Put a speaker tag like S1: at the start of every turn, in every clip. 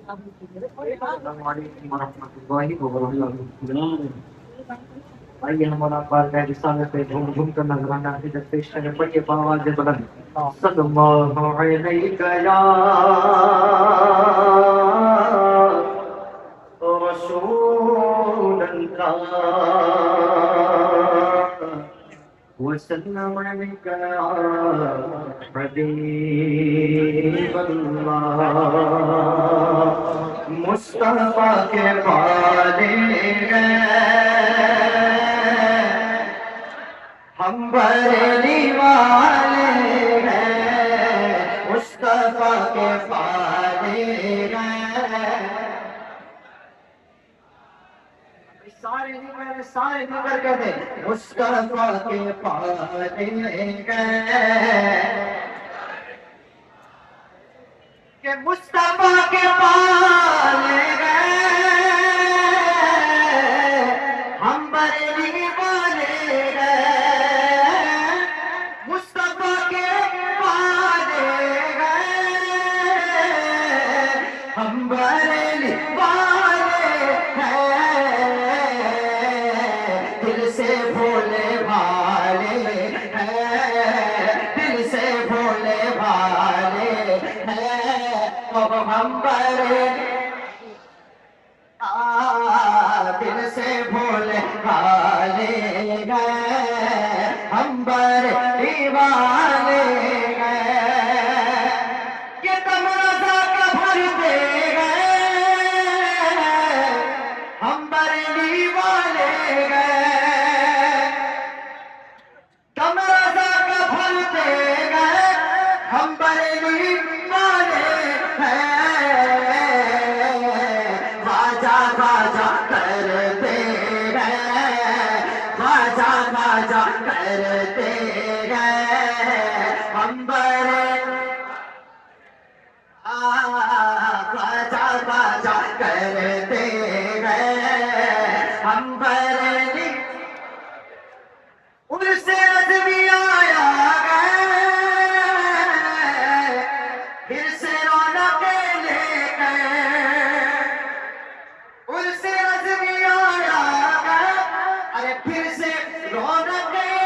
S1: السلام علیکم ورحمۃ اللہ وبرکاتہ۔ آئیے ہمارا بار کا رسالے پہ گھوم گھوم کر نظرانہ حضرت پیش کریں، پڑھیے بآواز بلند۔ صلی اللہ علیہ یا رسول اللہ وسلم علیک یا حبیب اللہ۔ مصطفیٰ کے والے ہیں، ہم بریلی والے ہیں، مصطفیٰ کے والے ہیں۔ سارے نہیں کر کے دے مصطفیٰ کے والے ہیں کہ مصطفیٰ کے والے ہیں، ہم بریلی والے ہیں، مصطفیٰ کے والے ہیں، ہم بریلی والے ہیں، دل سے بھولے بھالے ہیں، دل سے بھولے بھالے ہیں، ہم بریلی دل سے بھولے بھالے گئے، ہم بریلی والے گئے، یہ تمازا کا بھرتے گئے، ہم بریلی والے گئے، تمازا کا بھرتے گئے، ہم بریلی والے ہیں، خواجہ خواجہ کرتے گئے، خواجہ خواجہ کرتے گئے، ہم خواجہ خواجہ کرتے گئے، ہم بریلی ان سے عزمی آیا گئے، پھر سے رونقیں لے گئے، ان سے عزمی آیا گئے، ارے پھر سے رونقیں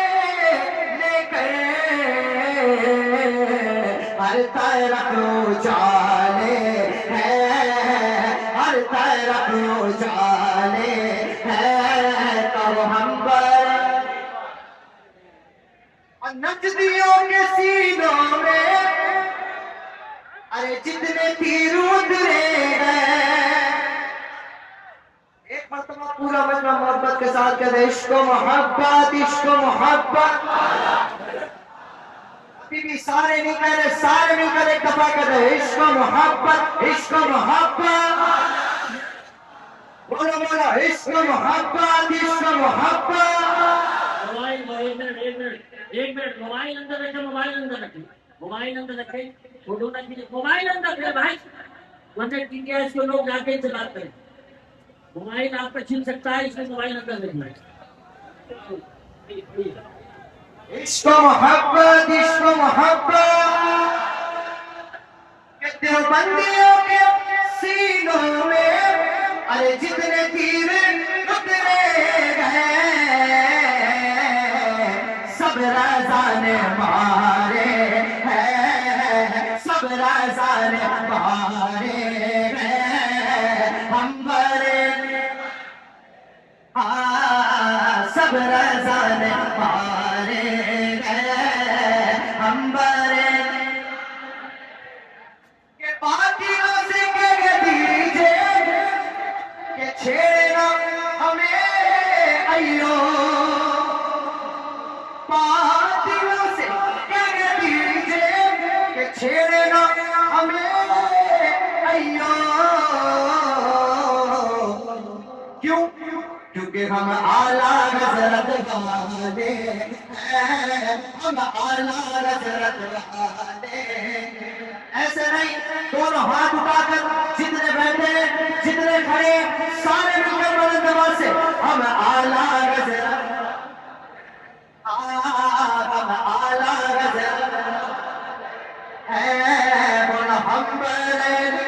S1: لے گئے، ہر طرف اجالے ہیں، ہر طرف اجالے ہیں، تو ہم نجدیوں کے سینوں میں ارے جتنے تیر اترے ہیں، ایک مرتبہ پورا مجمع محبت کے ساتھ کہتے عشق و محبت، عشق و محبت، ابھی بھی سارے نہیں کہہ رہے، سارے نہیں کہہ رہے، ایک دفعہ کہتے عشق و محبت، عشق و محبت، بولو بولو عشق و محبت، عشق و محبت۔
S2: ایک منٹ موبائل اندر رکھے، موبائل اندر رکھے، موبائل اندر رکھے، فوٹو نہ کھینچے، موبائل اندر رکھے بھائی، ورنہ ٹھیک ہے اس کو لوگ جا کے انتظار کریں، موبائل آپ کا چھین سکتا ہے، اس میں موبائل اندر رکھنا ہے۔
S1: عشق و محبت، عشق و محبت، کہ دیوبندیوں کے سینوں میں ارے جتنے تیر اترے گئے، سب رضا نے مارے ہیں، سب رضا نے مارے ہیں، ہم بریلی سب رضا نے مارے ہیں، ہم بریلی کہ باطلوں سے کہہ دیجئے کہ چھیڑنا ہمیں ایو، باطلوں سے کہہ دیجئے کہ چھیڑنا ہمیں ایو، کیوں؟ کیونکہ ہم اعلیٰ حضرت والے ہیں، ہم اعلیٰ حضرت والے ہیں۔ ایسے نہیں، دونوں ہاتھ اٹھا کر جتنے بیٹھے جتنے کھڑے سارے مل کر بلند آواز سے ہم اعلیٰ حضرت، ہم اعلیٰ حضرت ہیں، بولا ہم بریلی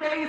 S3: 23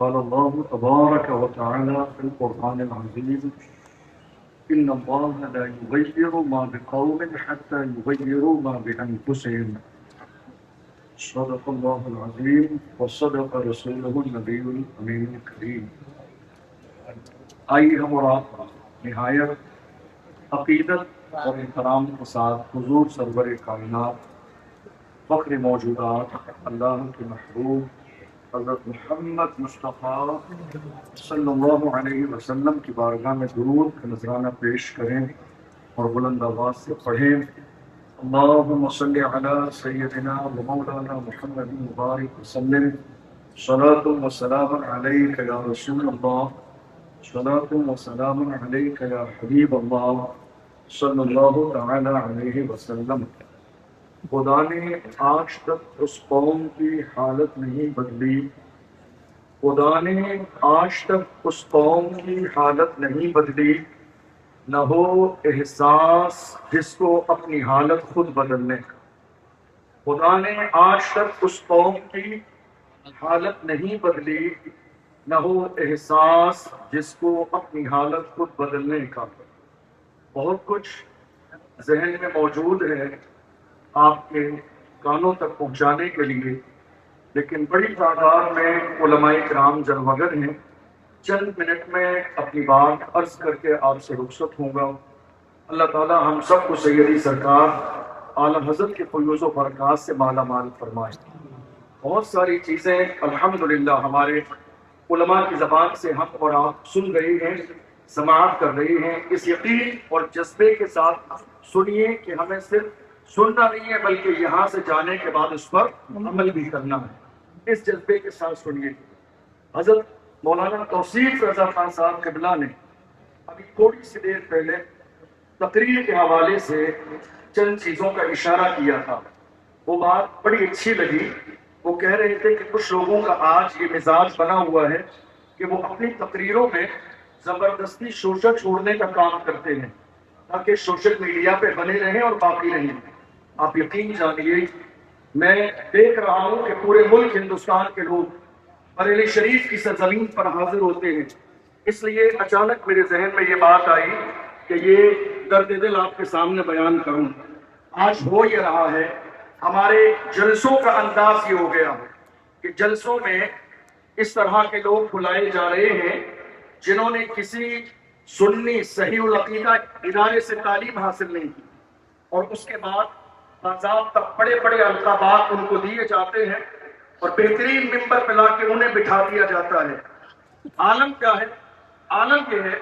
S4: قال الله تبارك وتعالى في القرآن العظيم إن الله لا يغير ما بقوم حتى يغيروا ما بأنفسهم صدق الله العظيم وصدق رسوله النبي الأمين الكريم۔ آئیے ہم اور آپ نہایت عقیدت اور احترام کے ساتھ حضور سرور کائنات فخر موجودات اللہ کے محبوب حضرت محمد مصطفیٰ صلی اللہ علیہ وسلم کی بارگاہ میں درود کا نذرانہ پیش کریں اور بلند آواز سے پڑھیں۔ اللہم صلی علی سیدنا و مولانا محمد مبارک وسلم، صلاۃ و سلام علیک یا رسول اللہ، صلاۃ و سلام علیک یا حبیب اللہ صلی اللہ تعالی علیہ وسلم۔ خدا نے آج تک اس قوم کی حالت نہیں بدلی، خدا نے آج تک اس قوم کی حالت نہیں بدلی، نہ ہو احساس جس کو اپنی حالت خود بدلنے کا۔ خدا نے آج تک اس قوم کی حالت نہیں بدلی، نہ ہو احساس جس کو اپنی حالت خود بدلنے کا۔ بہت کچھ ذہن میں موجود ہے آپ کے کانوں تک پہنچانے کے لیے، لیکن بڑی تعداد میں علماء کرام جلوگر ہیں۔ چند منٹ میں اپنی بات عرض کر کے آپ سے رخصت ہوں گا۔ اللہ تعالی ہم سب کو سیدی سرکار اعلیٰ حضرت کے فیوز و برکات سے مالا مال فرمائے۔ بہت ساری چیزیں الحمدللہ ہمارے علماء کی زبان سے ہم اور آپ سن رہے ہیں، سماعت کر رہے ہیں۔ اس یقین اور جذبے کے ساتھ سنیے کہ ہمیں صرف سننا نہیں ہے بلکہ یہاں سے جانے کے بعد اس پر عمل بھی کرنا ہے۔ اس جذبے کے ساتھ سنیے۔ حضرت مولانا توصیف رضا خان صاحب قبلہ نے ابھی تھوڑی سی دیر پہلے تقریر کے حوالے سے چند چیزوں کا اشارہ کیا تھا، وہ بات بڑی اچھی لگی۔ وہ کہہ رہے تھے کہ کچھ لوگوں کا آج یہ مزاج بنا ہوا ہے کہ وہ اپنی تقریروں میں زبردستی شوشہ چھوڑنے کا کام کرتے ہیں تاکہ سوشل میڈیا پہ بنے رہیں اور باقی رہیں۔ آپ یقین جانیے، میں دیکھ رہا ہوں کہ پورے ملک ہندوستان کے لوگ بریلی شریف کی سرزمین پر حاضر ہوتے ہیں۔ اس لیے اچانک میرے ذہن میں یہ بات آئی کہ یہ درد دل آپ کے سامنے بیان کروں۔ آج ہو یہ رہا ہے، ہمارے جلسوں کا انداز یہ ہو گیا کہ جلسوں میں اس طرح کے لوگ بلائے جا رہے ہیں جنہوں نے کسی سنی صحیح العقیدہ ادارے سے تعلیم حاصل نہیں کی، اور اس کے بعد باضابطہ بڑے بڑے القابات ان کو دیے جاتے ہیں اور بہترین ممبر پہ لا کے انہیں بٹھا دیا جاتا ہے۔ عالم کیا ہے؟ عالم یہ ہے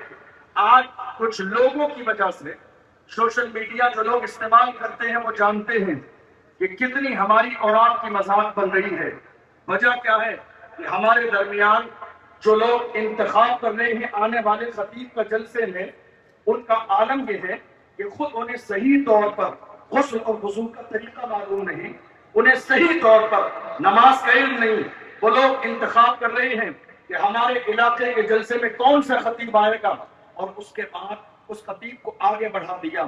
S4: آج کچھ لوگوں کی وجہ سے سوشل میڈیا جو لوگ استعمال کرتے ہیں وہ جانتے ہیں کہ کتنی ہماری اولاد کی مذاق بن رہی ہے۔ وجہ کیا ہے کہ ہمارے درمیان جو لوگ انتخاب کر رہے ہیں آنے والے خطیب کا جلسے میں، ان کا عالم یہ ہے کہ خود انہیں صحیح طور پر غسل اور وضو کا طریقہ معلوم نہیں، انہیں صحیح طور پر نماز کا علم نہیں۔ وہ لوگ انتخاب کر رہے ہیں کہ ہمارے علاقے کے جلسے میں کون سا خطیب آئے گا، اور اس کے بعد اس خطیب کو آگے بڑھا دیا۔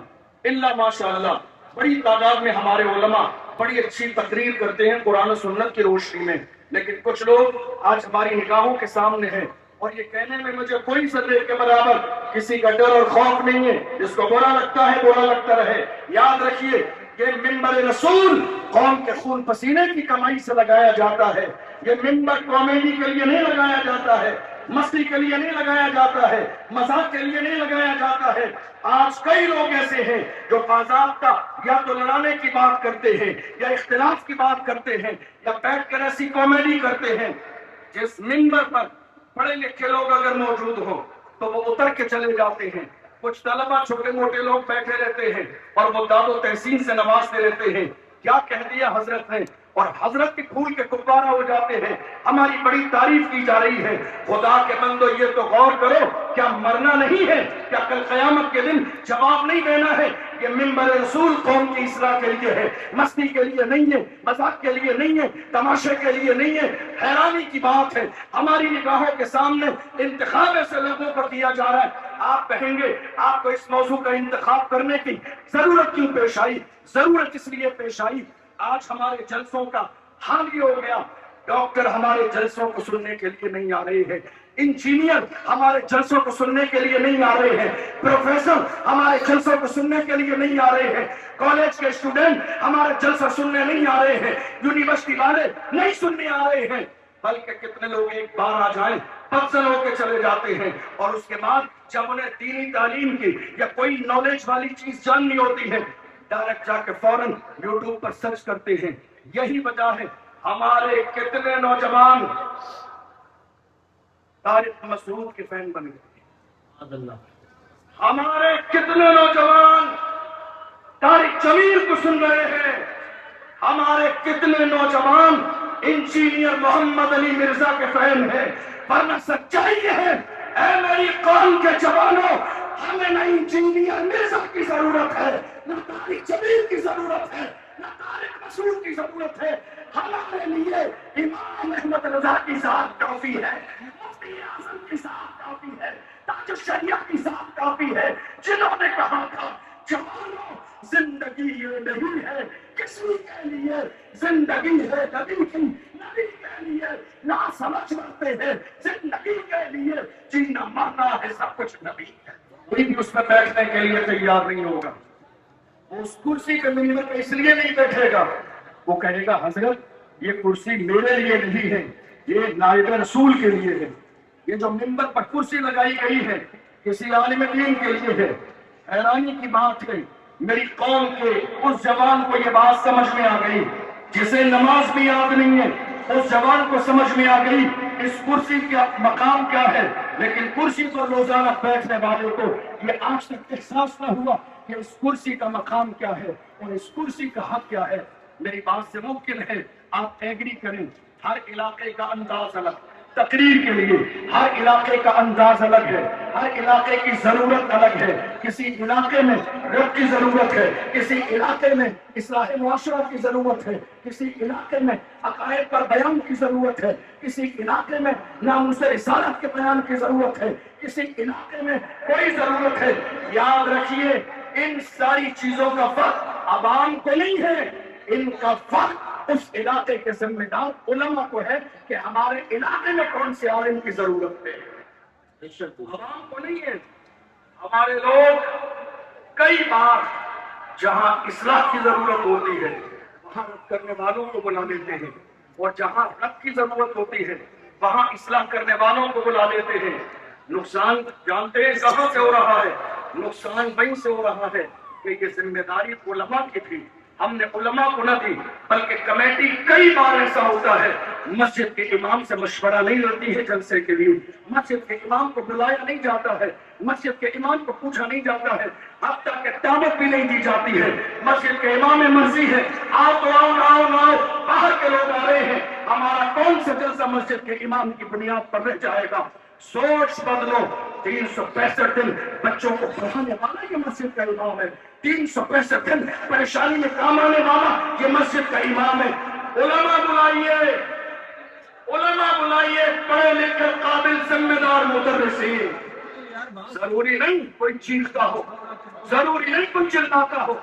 S4: اللہ ماشاءاللہ بڑی تعداد میں ہمارے علماء بڑی اچھی تقریر کرتے ہیں قرآن و سنت کی روشنی میں، لیکن کچھ لوگ آج ہماری نگاہوں کے سامنے ہیں اور یہ کہنے میں مجھے کوئی ذرے کے برابر کسی کا ڈر اور خوف نہیں ہے۔ جس کو برا لگتا ہے برا لگتا رہے۔ یاد رکھیے کہ ممبر رسول قوم کے خون پسینے کی کمائی سے لگایا جاتا ہے۔ یہ ممبر کامیڈی کے لیے نہیں لگایا جاتا ہے، مستی کے لیے نہیں لگایا جاتا ہے، مذاق کے لیے نہیں لگایا جاتا ہے۔ آج کئی لوگ ایسے ہیں جو باضابطہ یا تو لڑانے کی بات کرتے ہیں یا اختلاف کی بات کرتے ہیں یا بیٹھ کر ایسی کامیڈی کرتے ہیں۔ جس ممبر پر پڑھے لکھے لوگ اگر موجود ہوں تو وہ اتر کے چلے جاتے ہیں، کچھ طلبہ چھوٹے موٹے لوگ بیٹھے رہتے ہیں اور وہ داد و تحسین سے نوازتے رہتے ہیں۔ کیا کہہ دیا حضرت نے؟ اور حضرت کے پھول کے کفارہ ہو جاتے ہیں، ہماری بڑی تعریف کی جا رہی ہے۔ خدا کے بندو یہ تو غور کرو، کیا مرنا نہیں ہے؟ کیا کل قیامت کے دن جواب نہیں دینا ہے؟ یہ منبر رسول قوم کی اصلاح کے لیے ہے، مستی کے لیے نہیں ہے، مذاق کے لیے نہیں ہے، تماشے کے لیے نہیں ہے۔ حیرانی کی بات ہے، ہماری نگاہوں کے سامنے انتخاب ایسے لوگوں پر کیا جا رہا ہے۔ آپ کہیں گے آپ کو اس موضوع کا انتخاب کرنے کی ضرورت کیوں پیش آئی؟ ضرورت اس لیے پیش آئی، آج ہمارے جلسوں کا حال یہ ہو گیا، ڈاکٹر ہمارے جلسوں کو سننے کے لیے نہیں آ رہے ہیں، انجینئر ہمارے جلسوں کو سننے کے لیے نہیں آ رہے ہیں، پروفیسر ہمارے جلسوں کو سننے کے لیے نہیں آ رہے ہیں، کالج کے اسٹوڈنٹ ہمارے جلسہ سننے نہیں آ رہے ہیں، یونیورسٹی والے نہیں سننے آ رہے ہیں، بلکہ کتنے لوگ ایک بار آ جائیں پتزل ہو کے چلے جاتے ہیں، اور اس کے بعد جب انہیں دینی تعلیم کی یا کوئی نالج والی چیز جاننی ہوتی ہے ڈائریکٹ جا کے فوراً یوٹیوب پر سرچ کرتے ہیں۔ یہی وجہ ہے ہمارے کتنے نوجوان طارق مسعود کے فین بن گئے، ہمارے کتنے نوجوان طارق جمیل کو سن رہے ہیں، ہمارے کتنے نوجوان انجینئر محمد علی مرزا کے فین ہیں۔ ورنہ سچائی یہ ہے، اے میری قوم کے جوانوں، ہمیں نہ انجینئر مرزا کی ضرورت ہے، نہ طارق جمیل کی ضرورت ہے، نہ طارق مسعود کی ضرورت ہے۔ ہمارے لیے امام احمد رضا کی ذات کافی ہے، مفتی اعظم کی ذات کافی ہے، تاج الشریعہ کی ذات کافی ہے، جنہوں نے کہا تھا جوانوں زندگی یہ نہیں ہے کسی کے لیے، زندگی ہے نبی کی، نبی کے لیے نہ سمجھ مرتے ہیں، زندگی کے لیے جینا مرنا ہے سب کچھ نبی ہے۔ کوئی بھی اس میں بیٹھنے کے لیے تیار نہیں ہوگا، وہ اس کرسی کے منبر پہ اس لیے نہیں بیٹھے گا، وہ کہے گا حضرت یہ کرسی میرے لیے نہیں ہے، یہ نائب رسول کے لیے ہے، یہ جو منبر پر کرسی لگائی گئی ہے کسی عالم دین کے لیے ہے۔ حیرانی کی بات ہے میری قوم کے اس جوان کو یہ بات سمجھ میں آ گئی جسے نماز بھی یاد نہیں ہے، اس جوان کو سمجھ میں آ گئی اس کرسی کا مقام کیا ہے، لیکن کرسی پر روزانہ بیٹھنے والے کو یہ آج تک احساس نہ ہوا کہ اس کرسی کا مقام کیا ہے اور اس کرسی کا حق کیا ہے۔ میری بات سے ممکن ہے آپ ایگری کریں، ہر علاقے کا انداز الگ، تقریر کے لیے ہر علاقے کا انداز الگ ہے، ہر علاقے کی ضرورت الگ ہے، کسی علاقے میں رب کی ضرورت ہے، کسی علاقے میں اصلاح معاشرہ کی ضرورت ہے، کسی علاقے میں عقائد پر بیان کی ضرورت ہے، کسی علاقے میں ناموس رسالت کے بیان کی ضرورت ہے، کسی علاقے میں کوئی ضرورت ہے۔ یاد رکھیے ان ساری چیزوں کا فرق عوام کو نہیں ہے، ان کا فرق اس علاقے کے ذمہ دار علماء کو ہے کہ ہمارے علاقے میں کون سے عالم کی ضرورت ہے، عوام کو نہیں ہے۔ ہمارے لوگ کئی بار جہاں اصلاح کی ضرورت ہوتی ہے وہاں رد کرنے والوں کو بلا لیتے ہیں، اور جہاں رد کی ضرورت ہوتی ہے وہاں اصلاح کرنے والوں کو بلا لیتے ہیں۔ نقصان جانتے ہیں کہاں سے ہو رہا ہے؟ نقصان وہیں سے ہو رہا ہے کہ یہ ذمہ داری علماء کی تھی، ہم نے علماء کو نہ دی، بلکہ کمیٹی کئی بار ایسا ہوتا ہے مسجد کے امام سے مشورہ نہیں لیتی ہے جلسے کے لیے، مسجد کے امام کو بلایا نہیں جاتا ہے، مسجد کے امام کو پوچھا نہیں جاتا ہے، اب تک کہ دعوت بھی نہیں دی جاتی ہے۔ مسجد کے امام مرضی ہے آؤ تو آؤ نہ آؤ نہ آؤ، باہر کے لوگ آ رہے ہیں، ہمارا کون سا جلسہ مسجد کے امام کی بنیاد پر رہ جائے گا؟ سوچ بدلو۔ 365 دن بچوں کو پڑھانے والا یہ مسجد کا امام ہے، 365 دن پریشانی میں کام آنے والا یہ مسجد کا امام ہے۔ علماء بلائیے، علماء بلائیے، پڑھے لکھے قابل ذمہ دار مدرسین۔ ضروری نہیں کوئی چیختا ہو، ضروری نہیں کوئی چلاتا ہو،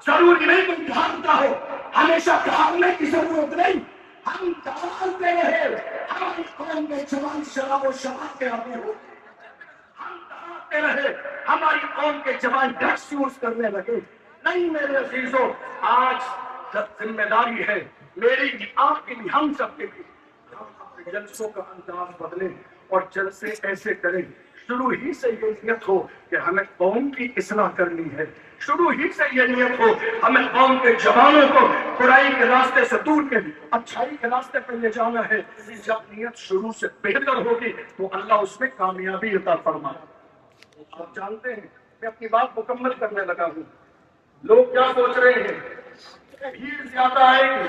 S4: ضروری نہیں کوئی بھاگتا ہو، ہمیشہ بھاگنے کی ضرورت نہیں۔ ہم دعوتے رہے ہماری قوم میں جوان شراب و شراب کے عادی ہو، ہم دعوتے رہے ہماری قوم کے جوان ڈرگس یوز کرنے لگے۔ نہیں میرے عزیزوں، آج جب ذمہ داری ہے میری بھی، آپ کی بھی، ہم سب کی بھی، ہم اپنے جلسوں کا انداز بدلیں اور جلسے ایسے کریں شروع ہی سے یہ نیت ہو کہ ہمیں قوم کی اصلاح کرنی ہے، شروع ہی سے یہ نیت ہو ہمیں قوم کے جوانوں کو برائی کے راستے سے دور کے اچھائی کے راستے پر لے جانا ہے۔ جب نیت شروع سے بہتر ہوگی تو اللہ اس میں کامیابی عطا فرمائے۔ آپ جانتے ہیں میں اپنی بات مکمل کرنے لگا ہوں، لوگ کیا سوچ رہے ہیں؟ بھیڑ زیادہ آئے گی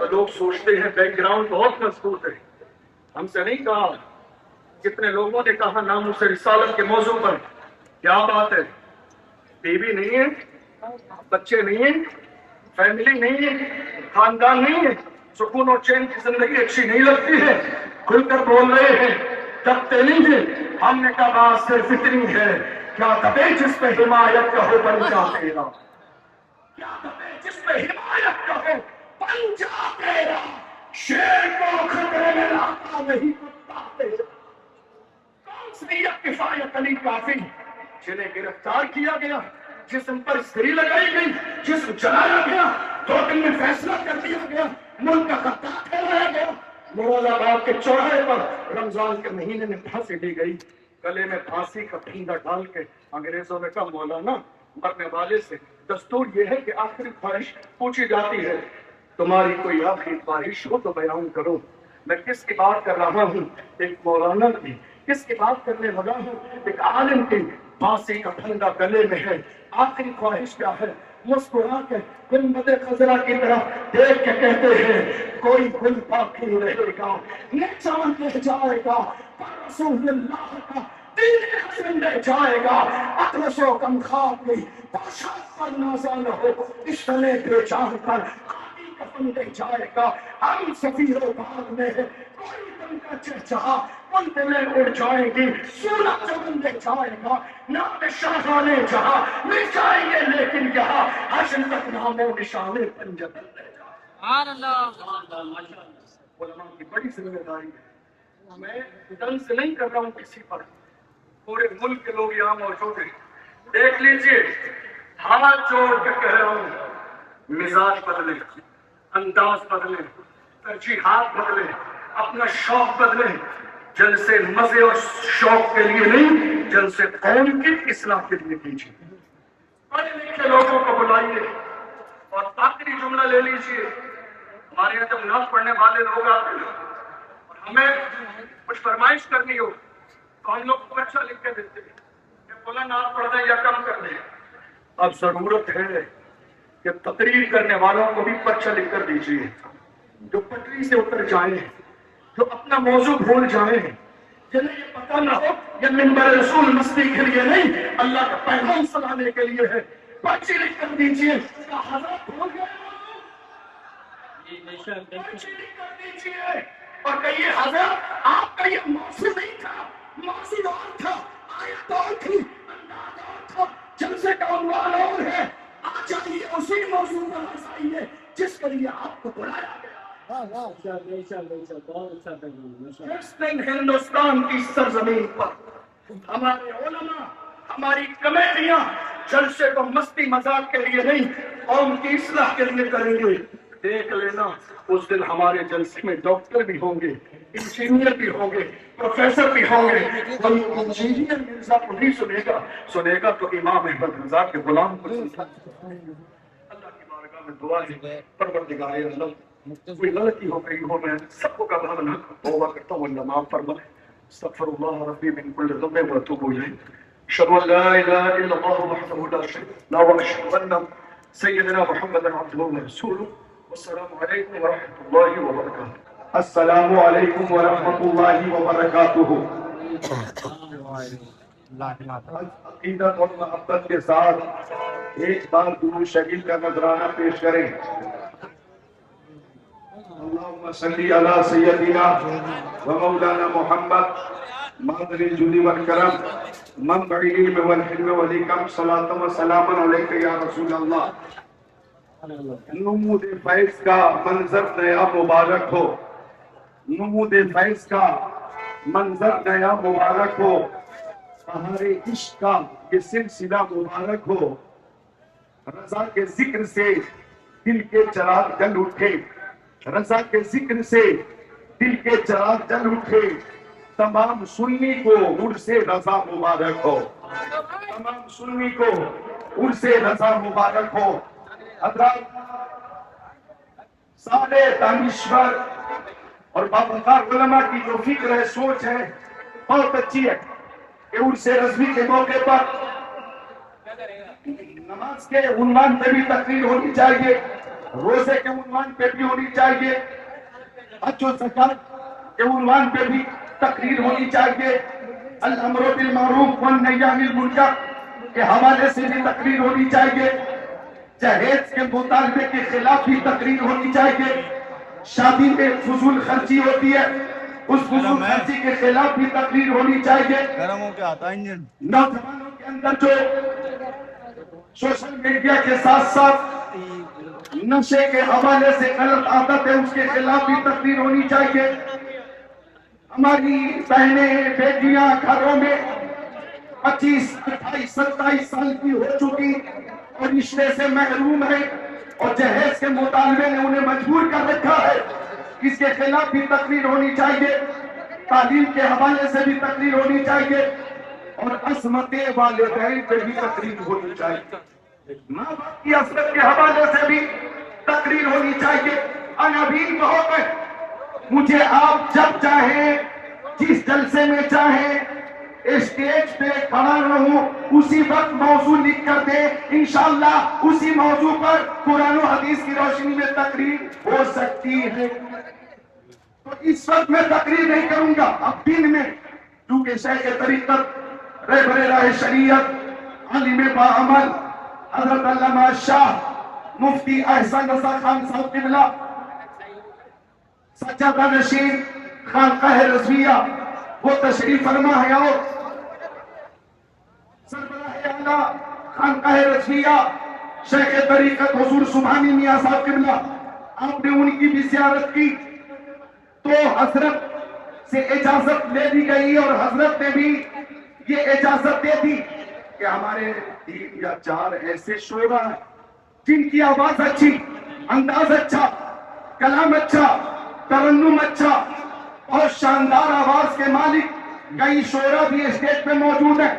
S4: تو لوگ سوچتے ہیں بیک گراؤنڈ بہت مضبوط ہے. ہم سے نہیں کہا. کتنے لوگوں نے کہا ناموس سے رسالت کے موضوع پر. کیا بات ہے؟ بیوی نہیں ہے, بچے نہیں ہیں, فیملی نہیں ہے, خاندان نہیں ہے, سکون اور چین کی زندگی اچھی نہیں لگتی ہے, کھل کر بول رہے ہیں, ڈرتے نہیں ہیں. ہم نے کہا بات صرف اتنی ہے, کیا دبے جس پہ حمایت کا ہو پنجا تیرا, کیا دبے جس پہ حمایت کا ہو پنجا تیرا, شیر کو خطرے میں لاتا نہیں کتا تیرا. کون سی کفایت علی کافی جنہیں گرفتار کیا گیا, جسم پر استری لگائی گئی, جسم جلایا گیا, 2 دن میں فیصلہ کر دیا گیا, ملک کا قبضہ کرایا گیا. مراد آباد کے چوراہے پر رمضان کے مہینے میں پھانسی دی گئی. گلے میں پھانسی کا پھیندا ڈال کے انگریزوں نے کہا مولانا مرنے والے سے دستور یہ ہے کہ آخری خواہش پوچھی جاتی ہے, تمہاری کوئی آخری خواہش ہو تو بیان کرو. میں کس کی بات کر رہا ہوں؟ ایک مولانا کی. کس کی بات کرنے لگا ہوں؟ ایک عالم کی. پھانسی کا پھندا گلے میں ہے, آخری خواہش کیا ہے؟ مسکرا کے گنبد خضرا کی طرف دیکھ کے کہتے ہیں کوئی گل باقی رہے گا, نشان رہ جائے گا, پر رسول اللہ کا دین حسن رہ جائے گا. اطلس و کم خواب گئی باشد پر نازل ہو, اس طرح بے جان پر خاکی کفن دے جائے گا. ہم سفیر و باغ میں کوئی دم کا چہچہا پلتے میں اڑ جائیں گی, سونا چمن دے جائے گا. نام شاہانے جہاں مل جائیں گے لیکن یہاں حشر تک نام و نشان پنجتن رہ جائے.
S2: سبحان اللہ.
S4: علماء کی بڑی ذمہ داری ہے. میں دل سے نہیں کر رہا ہوں کسی پر, پورے ملک کے لوگ یہاں موجود ہیں. دیکھ لیجئے, ہاتھ جوڑ کے کہہ رہا ہوں, مزاج بدلے, انداز بدلے, ترجیحات بدلے, اپنا شوق بدلے. جلسے مزے اور شوق کے لیے نہیں, جلسے قوم کی اصلاح کے لیے کیجیے. پڑھے لکھے لوگوں کو بلائیے. اور آخری جملہ لے لیجیے, ہمارے یہاں جب نعت پڑھنے والے لوگ آتے ہیں اور ہمیں کچھ فرمائش کرنی ہو تو ہم لوگ پرچہ لکھ کے دیتے ہیں کہ فلاں نعت پڑھ دیں یا کم کر دیں. اب ضرورت ہے کہ تقریر کرنے والوں کو بھی پرچہ لکھ کر دیجیے, جو پٹری سے اتر جائیں, جو اپنا موضوع بھول جائیں, جنہیں یہ پتہ نہ ہو یہ منبر رسول مستی کے لیے نہیں, اللہ کا پیغام سنانے کے لیے ہے. پرچی لکھ کر دیجیے. حضرت بھول گئے, پرچی لکھ کر دیجیے اور کہیے حضرت آپ کا یہ موضوع نہیں تھا, موضوع اور تھا, آیت اور تھی, انداز اور تھا, جلسے کا عنوان اور ہے. آ جائیے اسی موضوع پر آئیے جس کے لیے آپ کو بلایا گیا. جس دن ہندوستان کی سرزمین پر ہمارے علماء, ہماری کمیٹیاں جلسے کو مستی مذاق کے لیے نہیں, قوم کی اصلاح کے لیے کریں گے, دیکھ لینا اس دن ہمارے جلسے میں ڈاکٹر بھی ہوں گے, انجینئر بھی ہوں گے, پروفیسر بھی ہوں گے. کوئی انجینئر مرزا کو نہیں سنے گا تو امام احمد رضا کے غلام کو سنتا. اللہ کی بارگاہ میں دعا ہے, پروردگار عالم کوئی غلطی ہو گئی ہو, میں سب کو گواہ نہ توبہ کرتا ہوں, اللہ معاف فرمائے. استغفر اللہ ربی من کل ذنب واتوب الیہ. اشهد ان لا اله الا الله وحده لا شريك له واشهد ان سيدنا محمدا عبده ورسوله. والسلام علیکم ورحمۃ اللہ وبرکاتہ.
S5: السلام علیکم ورحمۃ اللہ وبرکاتہ. عقیدت اور محبت کے ساتھ ایک بار درود شریف کا نذرانہ پیش کریں. اللهم صل على سيدنا ومولانا محمد مادر الجود والكرم منبع العلم والحلم والحکم. صلاۃ و سلام علیک یا رسول اللہ. نمود فیض کا منظر نیا مبارک ہو, نمود فیض کا منظر نیا مبارک ہو, بہار عشق کا یہ سلسلہ مبارک ہو. رضا کے ذکر سے دل کے چراغ جل اٹھے, رضا کے ذکر سے دل کے چراغ جل اٹھے. تمام سنی کو عرص رضا مبارک ہو, تمام سنی کو عرص رضا مبارک ہو. حضرات سارے دانشور اور باوقار علماء کی جو فکر ہے, سوچ ہے, بہت اچھی ہے کہ عرص رضوی کے موقع پر نماز کے عنوان پہ بھی تقریر ہونی چاہیے, روزے کے عنوان پہ بھی ہونی چاہیے، حج و زکات کے عنوان پہ بھی تقریر ہونی چاہیے، الامر بالمعروف والنہی عن المنکر کے حوالے سے بھی تقریر ہونی چاہیے، جہیز کے مطالبے کے خلاف بھی تقریر ہونی چاہیے، شادی میں فضول خرچی ہوتی ہے اس فضول خرچی کے خلاف بھی تقریر ہونی چاہیے، نوجوانوں کے اندر جو سوشل میڈیا کے ساتھ ساتھ نشے کے حوالے سے غلط عادت ہے اس کے خلاف بھی تقریر ہونی چاہیے، ہماری بہنیں بیٹیاں گھروں میں 25 28 27 سال کی ہو چکی اور رشتے سے محروم ہے اور جہیز کے مطالبے نے انہیں مجبور کر رکھا ہے، اس کے خلاف بھی تقریر ہونی چاہیے، تعلیم کے حوالے سے بھی تقریر ہونی چاہیے اور عصمت والدین پہ بھی تقریر ہونی چاہیے، ماں باپ کی عصمت کے حوالے سے بھی تقریر ہونی چاہیے۔ عنابین بہت ہے، مجھے آپ جب چاہیں جس جلسے میں چاہیں اسٹیج پہ کھڑا رہوں اسی وقت موضوع لکھ کر دیں، انشاءاللہ اسی موضوع پر قرآن و حدیث کی روشنی میں تقریر ہو سکتی ہے۔ تو اس وقت میں تقریر نہیں کروں گا، اب دن میں کیونکہ شیخ طریقت رہبر راہ شریعت عالم باعمل حضرت علامہ شاہ مفتی احسان رضا خان صاحب قبلہ سجادہ نشین خانقاہ رضویہ وہ تشریف فرما ہے اور سربراہ اعلیٰ خانقاہ رضویہ شیخ طریقت حضور سبحانی میاں صاحب قبلہ، آپ نے ان کی بھی زیارت کی تو حضرت سے اجازت لے دی گئی اور حضرت نے بھی یہ اجازت دے دی کہ ہمارے 3 یا 4 ایسے شعراء ہیں جن کی آواز اچھی، انداز اچھا، کلام اچھا، ترنم اچھا اور شاندار آواز کے مالک کئی شعراء بھی اسٹیج پہ موجود ہیں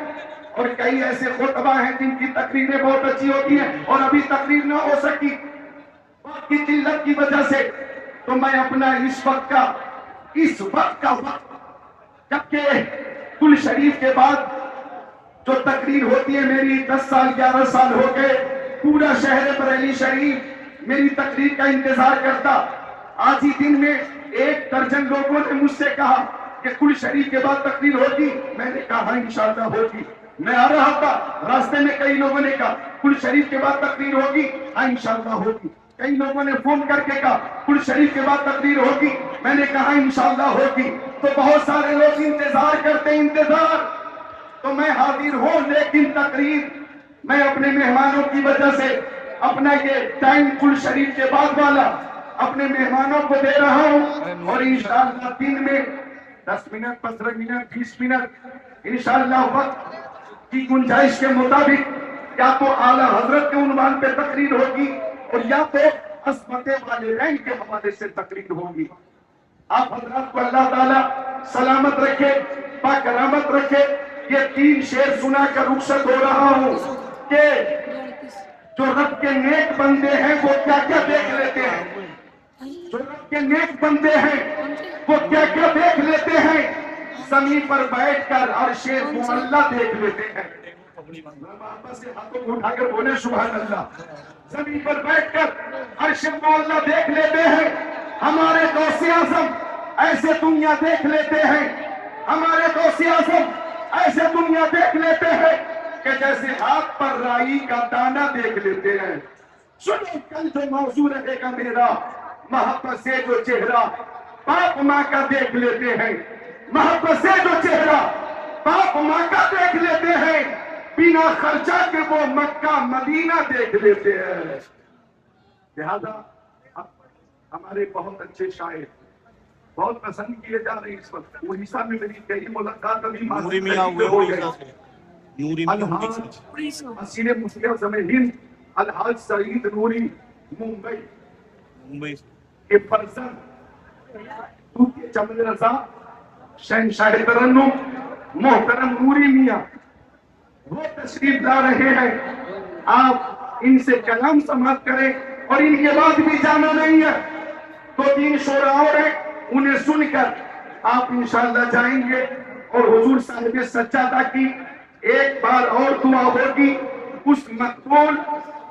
S5: اور کئی ایسے خطبہ ہیں جن کی تقریریں بہت اچھی ہوتی ہیں اور ابھی تقریر نہ ہو سکی وقت کی قلت کی وجہ سے، تو میں اپنا اس وقت کا وقت جبکہ کل شریف کے بعد جو تقریر ہوتی ہے میری 10 سال 11 سال ہو گئے، پورا شہر بریلی شریف میری تقریر کا انتظار کرتا، آج ہی دن میں 1 درجن لوگوں نے مجھ سے کہا کہ کل شریف کے بعد تقریر ہوگی، میں نے کہا ہاں انشاءاللہ ہوگی، میں آ رہا تھا راستے میں کئی لوگوں نے کہا کل شریف کے بعد تقریر ہوگی، ہاں انشاءاللہ ہوگی، کئی لوگوں نے فون کر کے کہا کل شریف کے بعد تقریر ہوگی، میں نے کہا انشاءاللہ ہوگی، تو بہت سارے لوگ انتظار کرتے انتظار، تو میں حاضر ہوں، لیکن تقریر میں اپنے مہمانوں کی وجہ سے اپنا یہ ٹائم کل شریف کے بعد والا اپنے مہمانوں کو دے رہا ہوں اور انشاءاللہ دن میں 10 منٹ 15 منٹ 20 منٹ انشاءاللہ وقت کی گنجائش کے مطابق یا تو اعلیٰ حضرت کے عنوان پہ تقریر ہوگی اور یا تو عصمت والدین کے حوالے سے تقریر ہوگی۔ آپ حضرات کو اللہ تعالیٰ سلامت رکھے، پاکرامت رکھے۔ یہ 3 شعر سنا کر رخصت ہو رہا ہوں کہ جو رب کے نیک بندے ہیں وہ کیا کیا دیکھ لیتے ہیں، جو رب کے نیک بندے ہیں وہ کیا کیا دیکھ لیتے ہیں، زمین پر بیٹھ کر عرش معلیٰ دیکھ لیتے ہیں، محبت سے ہاتھوں کو اٹھا کر بولے سبحان اللہ، زمین پر بیٹھ کر عرش معلیٰ دیکھ لیتے ہیں، ہمارے غوث اعظم ایسے دنیا دیکھ لیتے ہیں، ہمارے غوث اعظم ایسے دنیا دیکھ لیتے ہیں کہ جیسے ہاتھ پر رائی کا دانہ دیکھ لیتے ہیں۔ سنو کل جو موضوع رہے گا میرا، محبت سے جو چہرہ باپ ماں کا دیکھ لیتے ہیں، محبت سے جو چہرہ باپ ماں کا دیکھ لیتے ہیں، بنا خرچہ کے وہ مکہ مدینہ دیکھ لیتے ہیں۔ لہذا ہمارے بہت اچھے شاعر بہت پسند کیے جا رہے ہیں اس وقت، اڑیسہ میں میری کئی ملاقات ابھی ہو گئی، حسین مستعظم ہند الحاج سعید نوری ممبئی کے فرزند جمل رضا شہنشاہ ترنم محترم نوری میاں وہ تشریف لا رہے ہیں، آپ ان سے کلام سماعت کریں اور ان کے بعد بھی جانا نہیں ہے، 2-3 شعراء اور ہیں انہیں سن کر آپ انشاءاللہ جائیں گے اور حضور صاحب سجادہ کی ایک بار اور دعا ہوگی، اس مقبول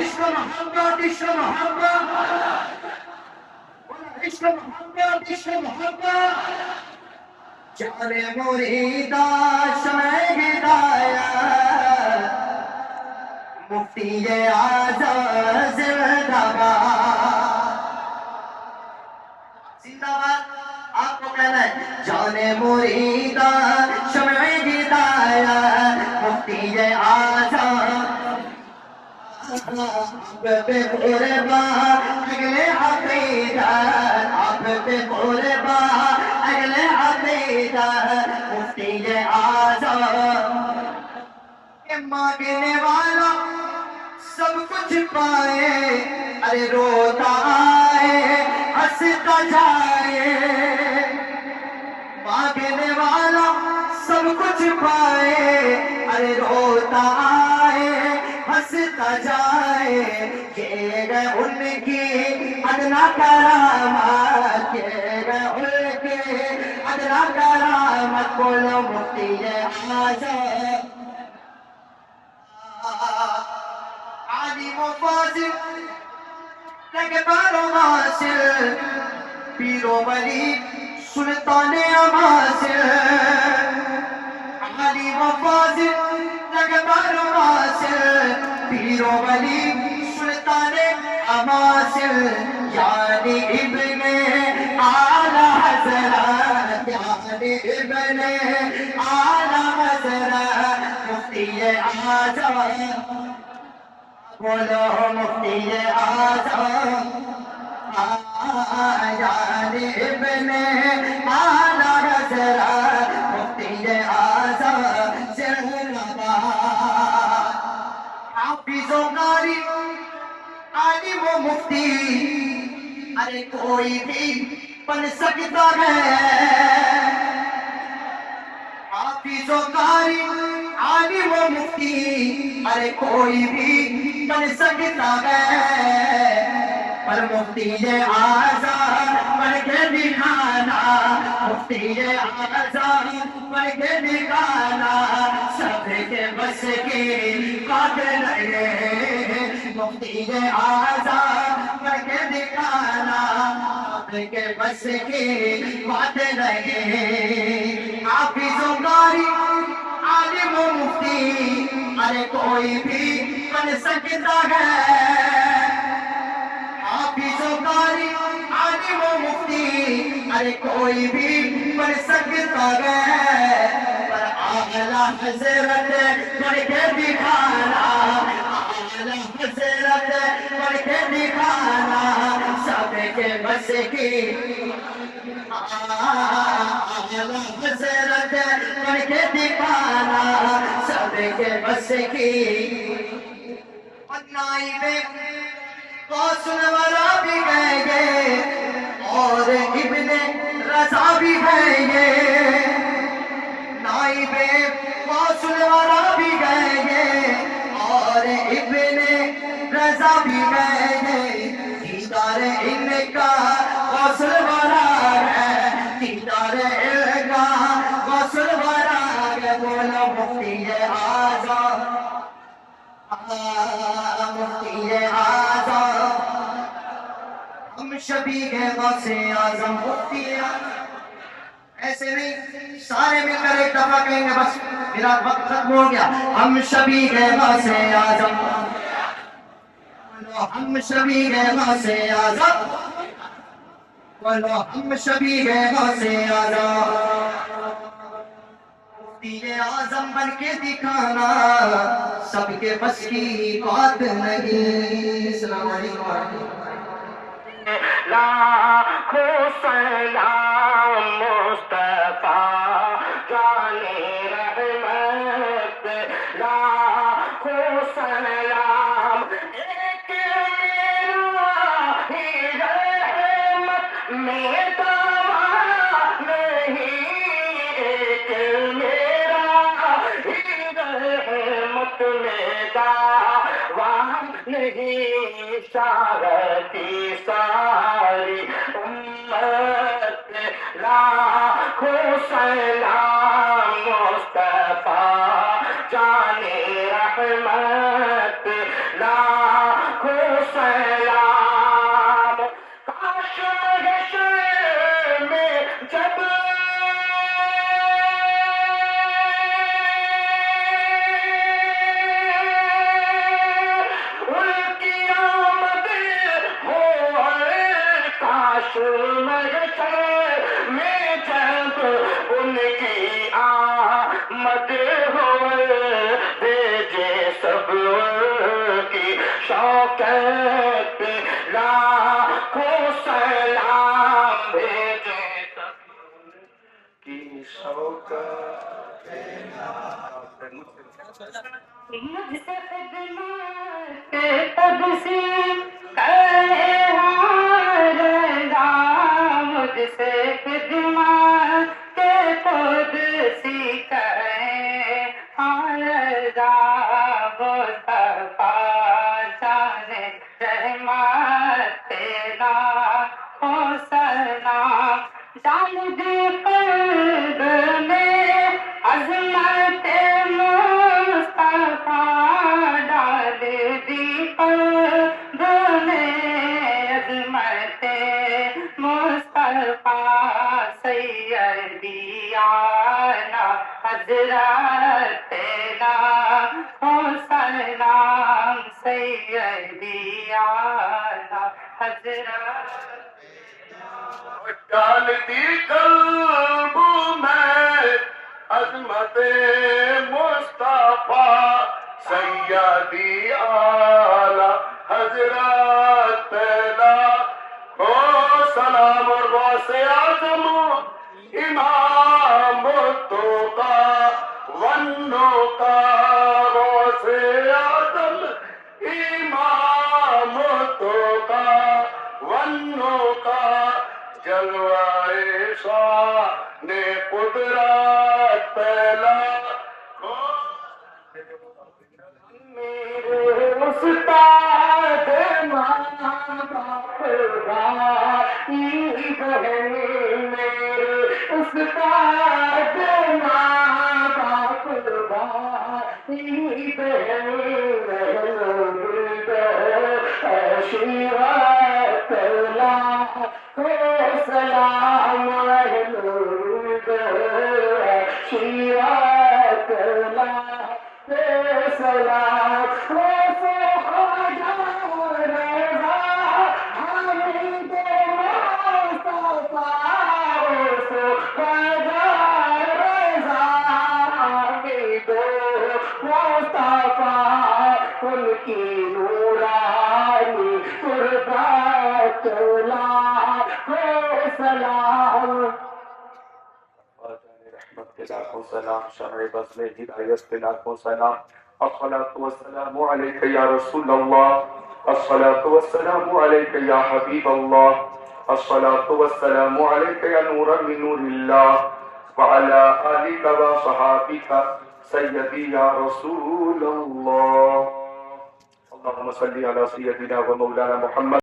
S1: عشق محبت عشق محبت عشق محبت عشق محبت جان مریدا شمع ہدایت مفتی اعظم زندہ باد زندہ باد آپ کو کہنا ہے جان مریدا شمع ہدایت مفتی اعظم آپ پہ قربان اگلے عقیدت آپ پہ قربان اگلے عقیدت مفتی اعظم کہ مانگنے والا سب کچھ پائے ارے روتا آئے ہنستا جائے مانگنے والا سب کچھ پائے ارے روتا آئے ہنستا جائے یہ گئے ان کی ادنا کرامت یہ گئے ان کی ادنا کرامت بولو مفتی اعظم عالم و فاضل لگبار و واصل پیر و ولی سلطان اماثل عالم و فاضل لگبار و واصل پیر و ولی سلطان اماثل یعنی ابن اعلی حضرت یعنی ابن اعلی حضرت مفتی اعظم بولو مفتی اعظم یعنی ابن اعلی حضرت مفتی اعظم زندہ باد حافظ و قاری عالم و مفتی ارے کوئی بھی بن سکتا ہے حافظ و قاری عالم و مفتی ارے کوئی بھی بن سکتا ہے پر مفتی اعظم بن کے دکھانا مفتی اعظم بن کے دکھانا سب کے بس کی بات نہیں مفتی اعظم بن کے دکھانا سب کے بس کی بات نہیں حافظ و قاری عالم و مفتی ارے کوئی بھی بن سکتا ہے حافظ و قاری عالم و مفتی ارے کوئی بھی بن سکتا ہے پر اعلیٰ حضرت بن کے دکھانا اعلیٰ حضرت بن کے دکھانا سب کے بس کی اعلیٰ حضرت بن کے دکھانا سب کے بس کی نائب غوث الورا بھی گئے گے اور ابن رضا بھی گئے گے نائب غوث الورا بھی گئے گے اور ابن رضا بھی گئے گے دیدار ان کا غوث الورا ہے دیدار ان کا غوث الورا ہے بولو مفتی اعظم مفتی اعظم ہم شبیہ غوث اعظم مفتی ایسے نہیں سارے مل کر ایک دفعہ کہیں گے بس میرا وقت ختم ہو گیا ہم شبیہ غوث اعظم ہم شبیہ غوث اعظم بولو ہم شبیہ غوث اعظم مفتی اعظم بن کے دکھانا سب کے بس کی بات نہیں السلام علیکم
S6: لاکھوں سلام مصطفیٰ جانے رحمت لاکھوں سلام ایک میرا ہی رحمت میں دوا نہیں ایک میرا ہی رحمت میں دوا نہیں شارتی ساری امت لاکھوں سلام مصطفیٰ جانے رحمت لاکھوں مد ہوئے بھیجے سب کی شوکت پہ لاکھوں سلام بھیجے سب کی شوکت پہ مجھ سے خدمت تب سی کرے ہر رام مجھ سے خدمت تب سی کرے ہر رام مصطفیٰ جانے رحمت تیرا ہو سلام ڈال دی قلب میں عظمت مصطفیٰ ڈال دی قلب میں عظمت مصطفیٰ سیدی آنا حضرت تیرا ہو سلام سیدی آنا حضرت ڈال دی قلب میں عظمت مصطفیٰ سیدی اعلیٰ حضرت تیرا ہو سلام اور غوث اعظم امام التقیٰ والنقیٰ غوث اعظم امام التقیٰ والنقیٰ جلوائے شان قدرت پہلا میرے استاد ماں باپ بھائی بہن میرے استاد ماں باپ بھائی بہن شیرت لاکھوں سلام شیرت لاکھوں سلام خواجہ رضا حمید مصطفیٰ خواجہ رضا حمید مصطفیٰ ان کی نورانی قربت لاکھوں سلام رحمت کے لاکھوں سلام شمع بزم ہدایت کے لاکھوں سلام الصلاة والسلام علیک یا رسول اللہ الصلاة والسلام علیک یا حبیب اللہ الصلاة والسلام علیک یا نورا من نور اللہ وعلى آلک وصحابک سیدی یا رسول اللہ اللہم صلی علی سیدنا و مولانا محمد